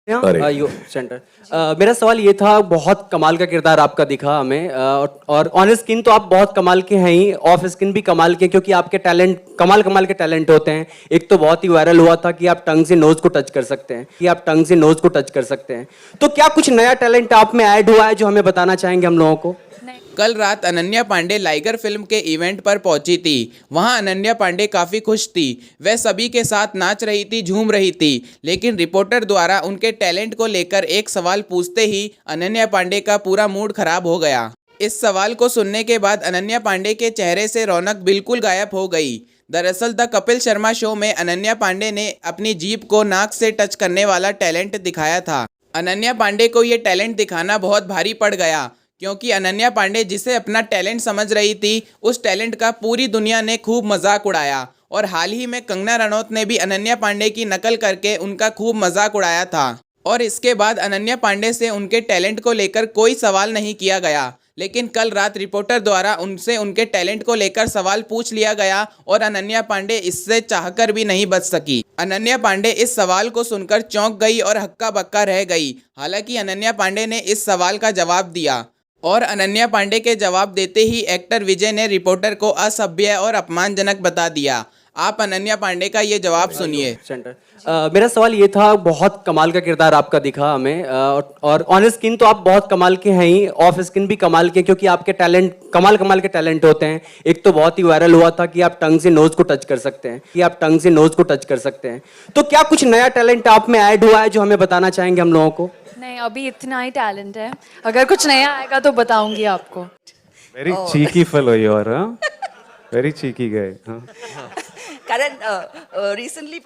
You centre. मेरा सवाल ये था, बहुत कमाल का किरदार आपका दिखा हमें, और ऑन स्क्रीन तो आप बहुत कमाल के हैं ही, ऑफ स्क्रीन भी कमाल के, क्योंकि आपके टैलेंट कमाल कमाल के टैलेंट होते हैं। एक तो बहुत ही वायरल हुआ था कि आप टंग से नोज को टच कर सकते हैं, तो क्या कुछ नया टैलेंट आप में ऐड हुआ है जो हमें बताना चाहेंगे हम लोगों को? कल रात अनन्या पांडे लाइगर फिल्म के इवेंट पर पहुंची थी। वहां अनन्या पांडे काफ़ी खुश थी। वह सभी के साथ नाच रही थी, झूम रही थी। लेकिन रिपोर्टर द्वारा उनके टैलेंट को लेकर एक सवाल पूछते ही अनन्या पांडे का पूरा मूड खराब हो गया। इस सवाल को सुनने के बाद अनन्या पांडे के चेहरे से रौनक बिल्कुल गायब हो गई। दरअसल द कपिल शर्मा शो में अनन्या पांडे ने अपनी जीभ को नाक से टच करने वाला टैलेंट दिखाया था। अनन्या पांडे को ये टैलेंट दिखाना बहुत भारी पड़ गया, क्योंकि अनन्या पांडे जिसे अपना टैलेंट समझ रही थी, उस टैलेंट का पूरी दुनिया ने खूब मजाक उड़ाया। और हाल ही में कंगना रनौत ने भी अनन्या पांडे की नकल करके उनका खूब मजाक उड़ाया था। और इसके बाद अनन्या पांडे से उनके टैलेंट को लेकर कोई सवाल नहीं किया गया। लेकिन कल रात रिपोर्टर द्वारा उनसे उनके टैलेंट को लेकर सवाल पूछ लिया गया और अनन्या पांडे इससे चाहकर भी नहीं बच सकी। अनन्या पांडे इस सवाल को सुनकर चौंक गई और हक्का बक्का रह गई। हालांकि अनन्या पांडे ने इस सवाल का जवाब दिया, और अनन्या पांडे के जवाब देते ही एक्टर विजय ने रिपोर्टर को असभ्य और अपमानजनक बता दिया। आप अनन्या पांडे का ये जवाब सुनिए। सेंटर। मेरा सवाल ये था, बहुत कमाल का किरदार आपका दिखा हमें, और ऑन स्क्रीन तो आप बहुत कमाल के हैं ही, ऑफ स्क्रीन भी कमाल के, क्योंकि आपके टैलेंट कमाल कमाल के टैलेंट होते हैं। एक तो बहुत ही वायरल हुआ था कि आप टंग से नोज को टच कर सकते हैं, तो क्या कुछ नया टैलेंट आप में ऐड हुआ है जो हमें बताना चाहेंगे हम लोगों को? नहीं, अभी इतना ही टैलेंट है। अगर कुछ नया आएगा तो बताऊंगी आपको। Very cheeky fellow you are, huh? Very cheeky guy. Huh? कारण रिसेंटली